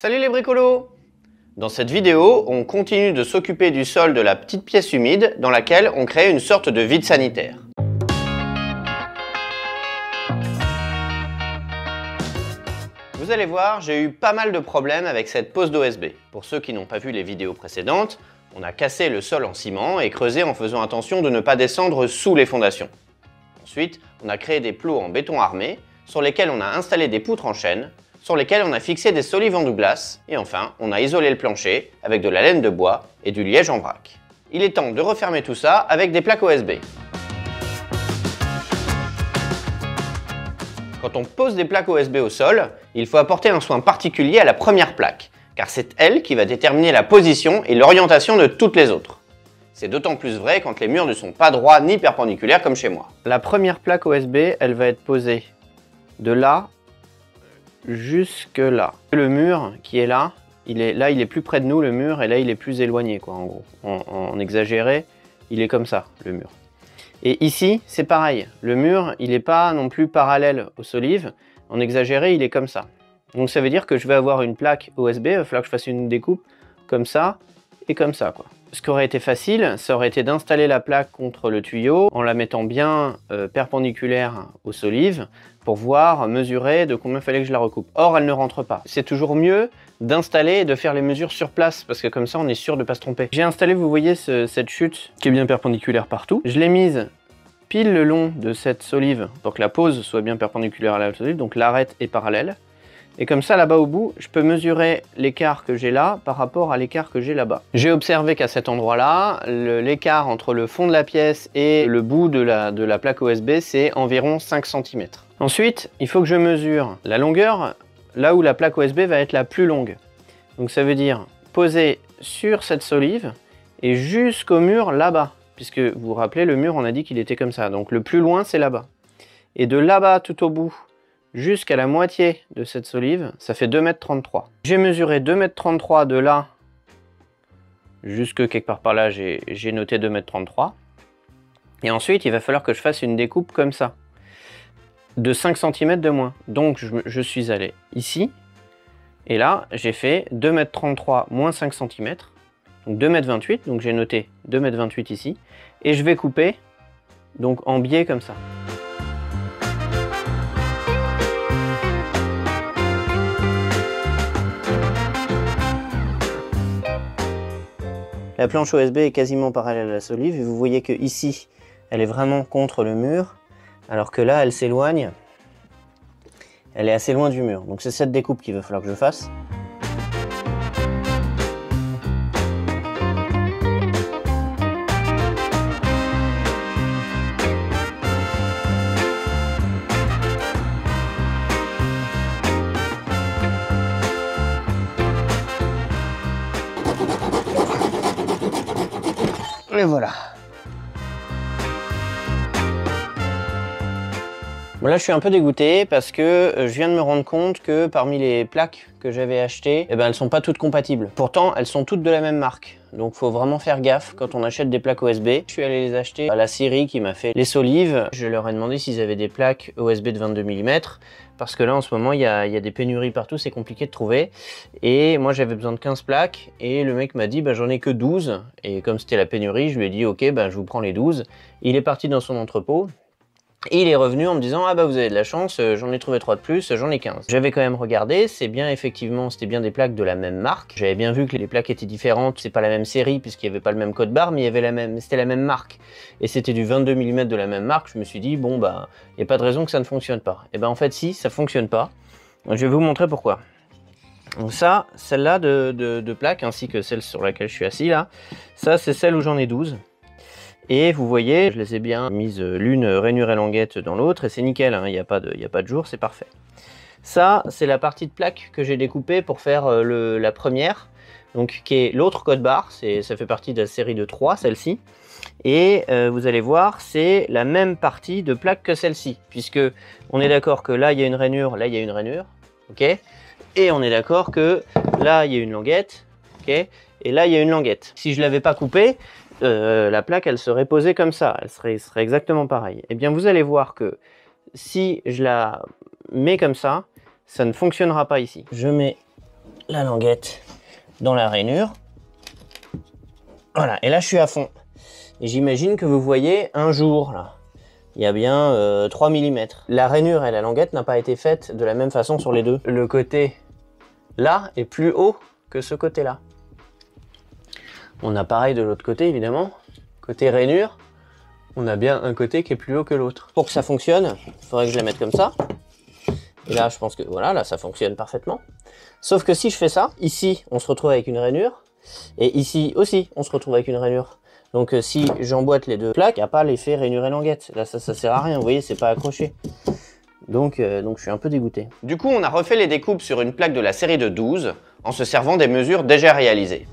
Salut les bricolos! Dans cette vidéo, on continue de s'occuper du sol de la petite pièce humide dans laquelle on crée une sorte de vide sanitaire. Vous allez voir, j'ai eu pas mal de problèmes avec cette pose d'OSB. Pour ceux qui n'ont pas vu les vidéos précédentes, on a cassé le sol en ciment et creusé en faisant attention de ne pas descendre sous les fondations. Ensuite, on a créé des plots en béton armé sur lesquels on a installé des poutres en chêne, sur lesquels on a fixé des solives en Douglas, et enfin, on a isolé le plancher avec de la laine de bois et du liège en vrac. Il est temps de refermer tout ça avec des plaques OSB. Quand on pose des plaques OSB au sol, il faut apporter un soin particulier à la première plaque, car c'est elle qui va déterminer la position et l'orientation de toutes les autres. C'est d'autant plus vrai quand les murs ne sont pas droits ni perpendiculaires comme chez moi. La première plaque OSB, elle va être posée de là jusque là. Le mur qui est là, il est plus près de nous le mur, et là il est plus éloigné quoi, en gros. En exagéré, il est comme ça le mur. Et ici c'est pareil, le mur il n'est pas non plus parallèle aux solives, en exagéré il est comme ça. Donc ça veut dire que je vais avoir une plaque OSB, il va falloir que je fasse une découpe comme ça et comme ça quoi. Ce qui aurait été facile, ça aurait été d'installer la plaque contre le tuyau en la mettant bien perpendiculaire aux solives pour voir, mesurer de combien il fallait que je la recoupe. Or, elle ne rentre pas. C'est toujours mieux d'installer et de faire les mesures sur place parce que comme ça, on est sûr de ne pas se tromper. J'ai installé, vous voyez, cette chute qui est bien perpendiculaire partout. Je l'ai mise pile le long de cette solive pour que la pose soit bien perpendiculaire à la solive, donc l'arête est parallèle. Et comme ça, là-bas au bout, je peux mesurer l'écart que j'ai là par rapport à l'écart que j'ai là-bas. J'ai observé qu'à cet endroit-là, l'écart entre le fond de la pièce et le bout de la plaque OSB, c'est environ 5 cm. Ensuite, il faut que je mesure la longueur là où la plaque OSB va être la plus longue. Donc ça veut dire poser sur cette solive et jusqu'au mur là-bas. Puisque vous vous rappelez, le mur, on a dit qu'il était comme ça. Donc le plus loin, c'est là-bas. Et de là-bas tout au bout, jusqu'à la moitié de cette solive, ça fait 2,33 m. J'ai mesuré 2,33 m de là jusque quelque part par là, j'ai noté 2,33 m. Et ensuite, il va falloir que je fasse une découpe comme ça, de 5 cm de moins. Donc, je suis allé ici, et là, j'ai fait 2,33 m moins 5 cm, donc 2,28 m, donc j'ai noté 2,28 m ici, et je vais couper donc en biais comme ça. La planche OSB est quasiment parallèle à la solive et vous voyez que ici, elle est vraiment contre le mur, alors que là, elle s'éloigne. Elle est assez loin du mur. Donc c'est cette découpe qu'il va falloir que je fasse. Et voilà. Bon, là je suis un peu dégoûté parce que je viens de me rendre compte que parmi les plaques que j'avais achetées, eh ben, elles sont pas toutes compatibles. Pourtant elles sont toutes de la même marque. Donc faut vraiment faire gaffe quand on achète des plaques OSB. Je suis allé les acheter à la Syrie qui m'a fait les solives. Je leur ai demandé s'ils avaient des plaques OSB de 22 mm. Parce que là en ce moment il y a des pénuries partout, c'est compliqué de trouver. Et moi j'avais besoin de 15 plaques et le mec m'a dit bah, j'en ai que 12. Et comme c'était la pénurie, je lui ai dit ok bah, je vous prends les 12. Il est parti dans son entrepôt. Et il est revenu en me disant ah bah vous avez de la chance, j'en ai trouvé 3 de plus, j'en ai 15. J'avais quand même regardé, c'est bien effectivement, c'était bien des plaques de la même marque. J'avais bien vu que les plaques étaient différentes, c'est pas la même série puisqu'il n'y avait pas le même code barre, mais il y avait c'était la même marque. Et c'était du 22 mm de la même marque, je me suis dit bon bah il n'y a pas de raison que ça ne fonctionne pas. Et ben en fait si, ça fonctionne pas. Je vais vous montrer pourquoi. Donc ça, celle-là de plaque, ainsi que celle sur laquelle je suis assis là, ça c'est celle où j'en ai 12. Et vous voyez, je les ai bien mises l'une rainure et languette dans l'autre et c'est nickel, hein, il n'y a pas de jour, c'est parfait. Ça, c'est la partie de plaque que j'ai découpée pour faire la première, donc qui est l'autre code barre, ça fait partie de la série de 3, celle-ci. Et vous allez voir, c'est la même partie de plaque que celle-ci, puisque on est d'accord que là il y a une rainure, là il y a une rainure, ok. Et on est d'accord que là il y a une languette, ok. Et là il y a une languette. Si je ne l'avais pas coupée, la plaque elle serait posée comme ça, elle serait exactement pareille. Et bien vous allez voir que si je la mets comme ça ne fonctionnera pas ici. Je mets la languette dans la rainure. Voilà, et là je suis à fond. Et j'imagine que vous voyez un jour là. Il y a bien 3 mm. La rainure et la languette n'ont pas été faites de la même façon sur les deux. Le côté là est plus haut que ce côté-là. On a pareil de l'autre côté évidemment. Côté rainure, on a bien un côté qui est plus haut que l'autre. Pour que ça fonctionne, il faudrait que je la mette comme ça. Et là, je pense que voilà, là ça fonctionne parfaitement. Sauf que si je fais ça, ici on se retrouve avec une rainure. Et ici aussi on se retrouve avec une rainure. Donc si j'emboîte les deux plaques, il n'y a pas l'effet rainure et languette. Là ça sert à rien, vous voyez, c'est pas accroché. Donc je suis un peu dégoûté. Du coup on a refait les découpes sur une plaque de la série de 12 en se servant des mesures déjà réalisées.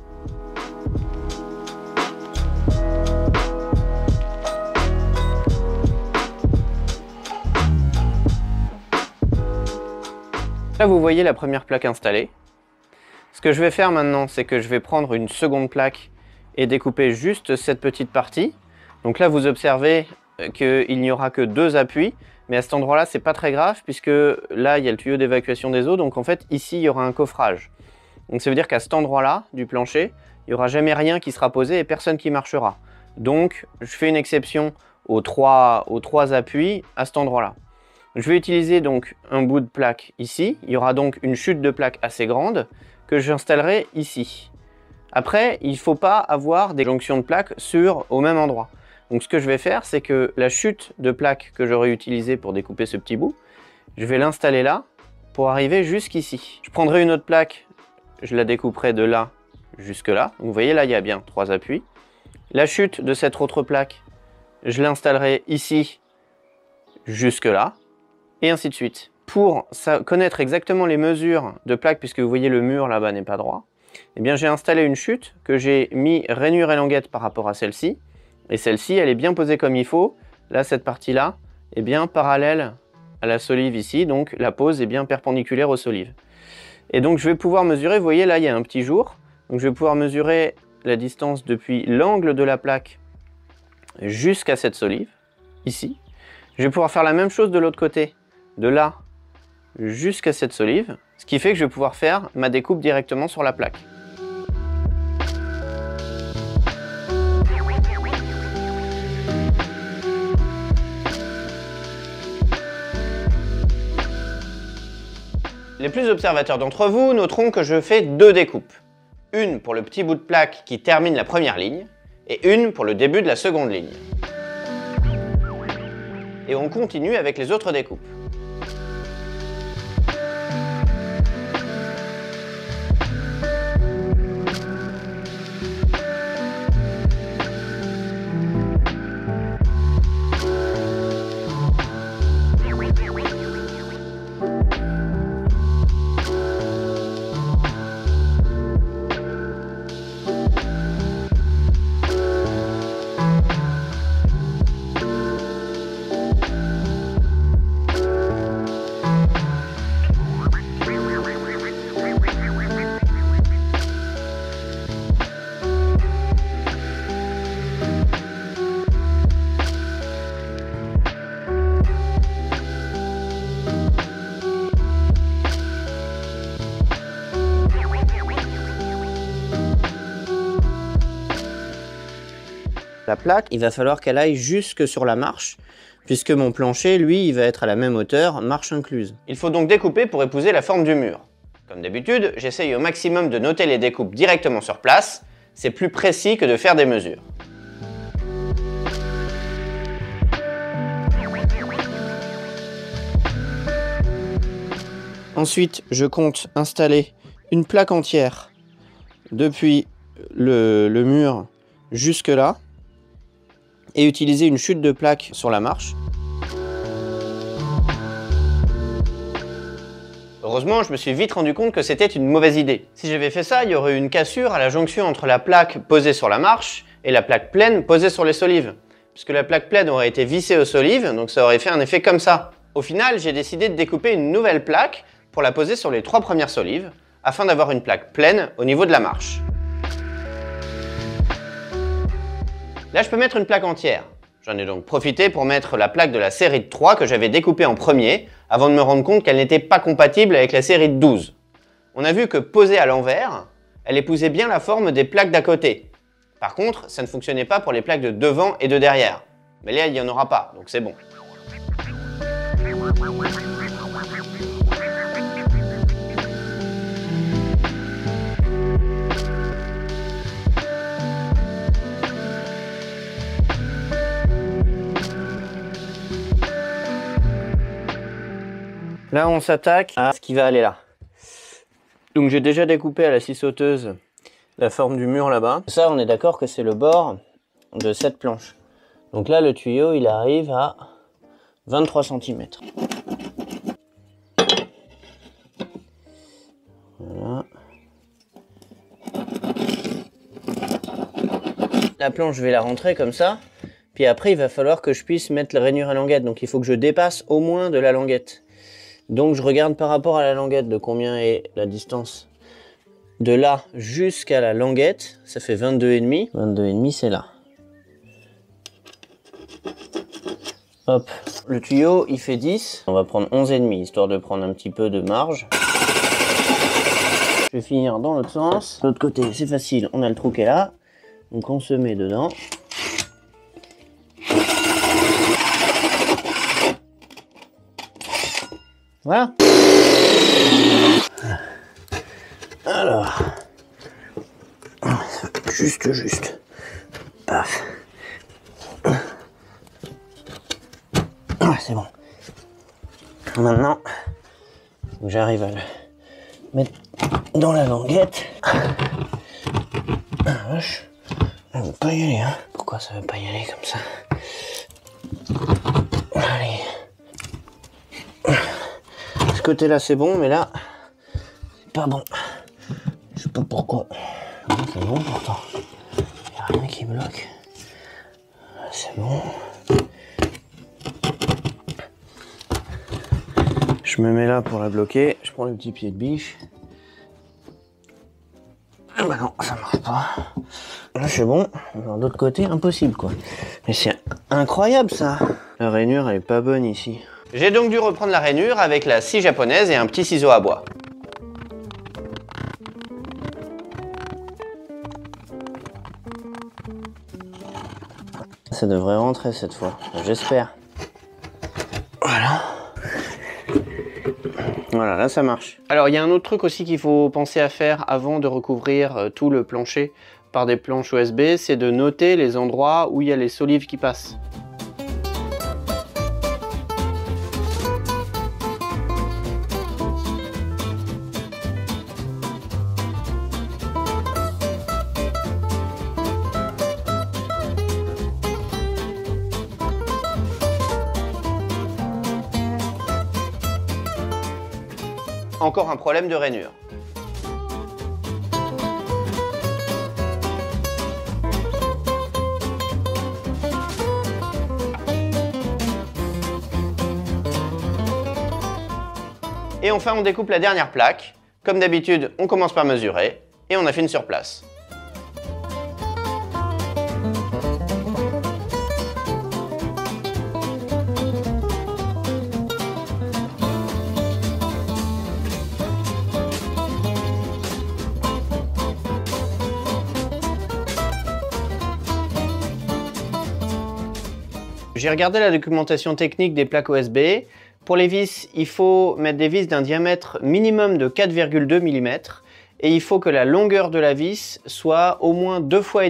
Là vous voyez la première plaque installée. Ce que je vais faire maintenant, c'est que je vais prendre une seconde plaque et découper juste cette petite partie. Donc là vous observez qu'il n'y aura que 2 appuis, mais à cet endroit là c'est pas très grave puisque là il y a le tuyau d'évacuation des eaux, donc en fait ici il y aura un coffrage. Donc ça veut dire qu'à cet endroit là du plancher, il n'y aura jamais rien qui sera posé et personne qui marchera. Donc je fais une exception aux trois appuis à cet endroit là. Je vais utiliser donc un bout de plaque ici, il y aura donc une chute de plaque assez grande que j'installerai ici. Après, il ne faut pas avoir des jonctions de plaques au même endroit. Donc ce que je vais faire, c'est que la chute de plaque que j'aurais utilisée pour découper ce petit bout, je vais l'installer là pour arriver jusqu'ici. Je prendrai une autre plaque, je la découperai de là jusque là. Donc vous voyez là, il y a bien 3 appuis. La chute de cette autre plaque, je l'installerai ici jusque là, et ainsi de suite. Pour connaître exactement les mesures de plaque, puisque vous voyez le mur là-bas n'est pas droit, eh bien j'ai installé une chute que j'ai mis rainure et languette par rapport à celle-ci. Et celle-ci, elle est bien posée comme il faut. Là, cette partie-là est bien parallèle à la solive ici. Donc la pose est bien perpendiculaire aux solives. Et donc je vais pouvoir mesurer, vous voyez là, il y a un petit jour. Donc je vais pouvoir mesurer la distance depuis l'angle de la plaque jusqu'à cette solive, ici. Je vais pouvoir faire la même chose de l'autre côté, de là jusqu'à cette solive, ce qui fait que je vais pouvoir faire ma découpe directement sur la plaque. Les plus observateurs d'entre vous noteront que je fais 2 découpes. Une pour le petit bout de plaque qui termine la première ligne, et une pour le début de la seconde ligne. Et on continue avec les autres découpes. La plaque, il va falloir qu'elle aille jusque sur la marche, puisque mon plancher, lui, il va être à la même hauteur, marche incluse. Il faut donc découper pour épouser la forme du mur. Comme d'habitude, j'essaye au maximum de noter les découpes directement sur place, c'est plus précis que de faire des mesures. Ensuite, je compte installer une plaque entière depuis le mur jusque là, et utiliser une chute de plaque sur la marche. Heureusement, je me suis vite rendu compte que c'était une mauvaise idée. Si j'avais fait ça, il y aurait eu une cassure à la jonction entre la plaque posée sur la marche et la plaque pleine posée sur les solives. Puisque la plaque pleine aurait été vissée aux solives, donc ça aurait fait un effet comme ça. Au final, j'ai décidé de découper une nouvelle plaque pour la poser sur les 3 premières solives, afin d'avoir une plaque pleine au niveau de la marche. Là, je peux mettre une plaque entière. J'en ai donc profité pour mettre la plaque de la série de 3 que j'avais découpée en premier, avant de me rendre compte qu'elle n'était pas compatible avec la série de 12. On a vu que posée à l'envers, elle épousait bien la forme des plaques d'à côté. Par contre, ça ne fonctionnait pas pour les plaques de devant et de derrière. Mais là, il n'y en aura pas, donc c'est bon. Là, on s'attaque à ce qui va aller là. Donc j'ai déjà découpé à la scie sauteuse la forme du mur là-bas. Ça, on est d'accord que c'est le bord de cette planche. Donc là, le tuyau, il arrive à 23 cm. Voilà. La planche, je vais la rentrer comme ça. Puis après, il va falloir que je puisse mettre la rainure à languette. Donc il faut que je dépasse au moins de la languette. Donc je regarde par rapport à la languette de combien est la distance. De là jusqu'à la languette, ça fait 22,5. 22,5, c'est là. Hop, le tuyau il fait 10. On va prendre 11,5 histoire de prendre un petit peu de marge. Je vais finir dans l'autre sens. De l'autre côté, c'est facile, on a le trou qui est là. Donc on se met dedans. Voilà. Alors, juste. Paf. C'est bon. Maintenant, j'arrive à le mettre dans la languette. Ah vache, ça veut pas y aller, hein. Pourquoi ça veut pas y aller comme ça? Allez. Ce côté-là, c'est bon, mais là, c'est pas bon. Je sais pas pourquoi. C'est bon pourtant. Il n'y a rien qui bloque. C'est bon. Je me mets là pour la bloquer. Je prends le petit pied de biche. Ah bah non, ça marche pas. Là, c'est bon. De l'autre côté, impossible quoi. Mais c'est incroyable ça. La rainure, elle est pas bonne ici. J'ai donc dû reprendre la rainure avec la scie japonaise et un petit ciseau à bois. Ça devrait rentrer cette fois, j'espère. Voilà. Voilà, là ça marche. Alors il y a un autre truc aussi qu'il faut penser à faire avant de recouvrir tout le plancher par des planches OSB, c'est de noter les endroits où il y a les solives qui passent. Encore un problème de rainure. Et enfin, on découpe la dernière plaque. Comme d'habitude, on commence par mesurer et on affine sur place. J'ai regardé la documentation technique des plaques OSB. Pour les vis, il faut mettre des vis d'un diamètre minimum de 4,2 mm et il faut que la longueur de la vis soit au moins 2,5 fois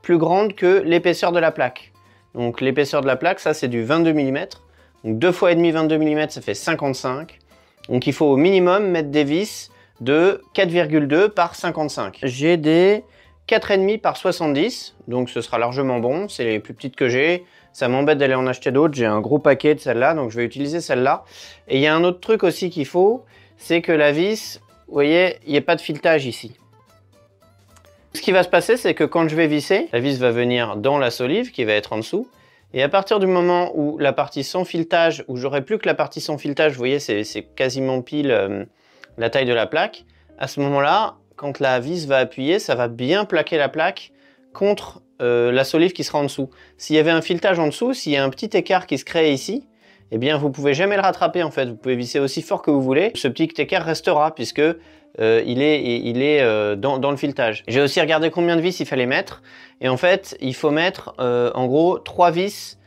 plus grande que l'épaisseur de la plaque. Donc l'épaisseur de la plaque, ça c'est du 22 mm. Donc 2,5 fois 22 mm, ça fait 55. Donc il faut au minimum mettre des vis de 4,2 par 55. J'ai des 4,5 par 70, donc ce sera largement bon, c'est les plus petites que j'ai. Ça m'embête d'aller en acheter d'autres, j'ai un gros paquet de celle-là, donc je vais utiliser celle-là. Et il y a un autre truc aussi qu'il faut, c'est que la vis, vous voyez, il n'y a pas de filetage ici. Ce qui va se passer, c'est que quand je vais visser, la vis va venir dans la solive qui va être en dessous. Et à partir du moment où la partie sans filetage, où j'aurai plus que la partie sans filetage, vous voyez, c'est quasiment pile la taille de la plaque. À ce moment-là, quand la vis va appuyer, ça va bien plaquer la plaque contre la solive qui sera en dessous. S'il y avait un filetage en dessous, s'il y a un petit écart qui se crée ici, eh bien vous pouvez jamais le rattraper en fait. Vous pouvez visser aussi fort que vous voulez. Ce petit équerre restera puisque il est dans le filetage. J'ai aussi regardé combien de vis il fallait mettre. Et en fait, il faut mettre en gros 3 vis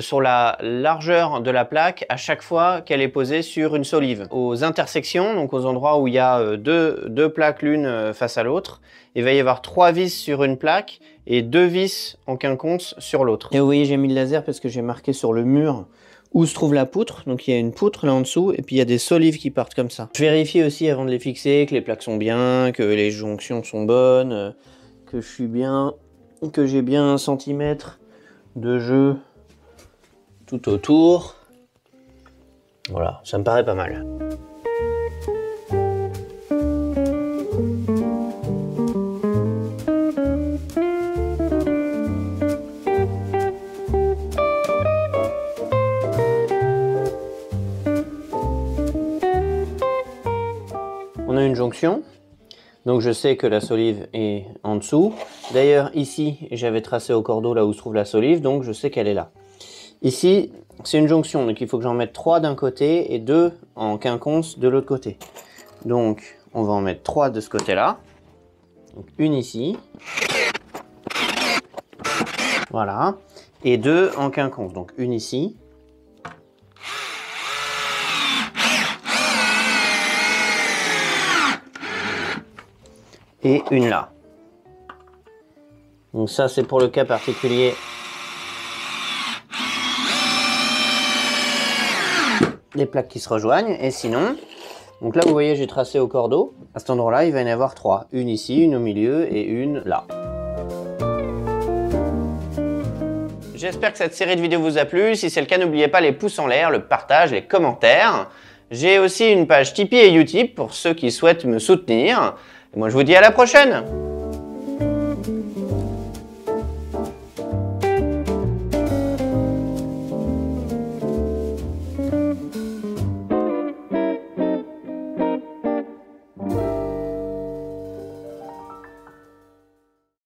sur la largeur de la plaque à chaque fois qu'elle est posée sur une solive. Aux intersections, donc aux endroits où il y a deux plaques l'une face à l'autre, il va y avoir 3 vis sur une plaque et 2 vis en quinconce sur l'autre. Et vous voyez, j'ai mis le laser parce que j'ai marqué sur le mur où se trouve la poutre. Donc il y a une poutre là en dessous et puis il y a des solives qui partent comme ça. Je vérifie aussi avant de les fixer que les plaques sont bien, que les jonctions sont bonnes, que je suis bien, que j'ai bien 1 centimètre de jeu tout autour. Voilà, ça me paraît pas mal. On a une jonction, donc je sais que la solive est en dessous. D'ailleurs ici j'avais tracé au cordeau là où se trouve la solive, donc je sais qu'elle est là. Ici c'est une jonction, donc il faut que j'en mette 3 d'un côté et 2 en quinconce de l'autre côté. Donc on va en mettre 3 de ce côté là, donc une ici, voilà, et 2 en quinconce, donc une ici. Et une là. Donc ça c'est pour le cas particulier des plaques qui se rejoignent. Et sinon, donc là vous voyez j'ai tracé au cordeau. À cet endroit là il va y en avoir 3. Une ici, une au milieu et une là. J'espère que cette série de vidéos vous a plu. Si c'est le cas, n'oubliez pas les pouces en l'air, le partage, les commentaires. J'ai aussi une page Tipeee et Utip pour ceux qui souhaitent me soutenir. Et moi je vous dis à la prochaine!